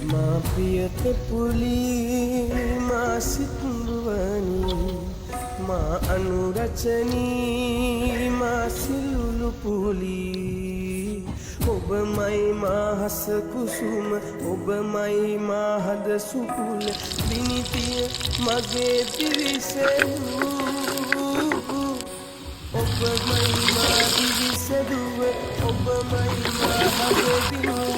මා ප්‍රියත පුලී මා සිතුවනි මා අනුරචනී මා සිලුලු පුලී ඔබමයි මා හස කුසුම ඔබමයි මා හද සුකුල විනිතිය මගේ දිවිසෙවූ ඔබමයි මා දිවිසෙදුව ඔබමයි මා හද දිනුව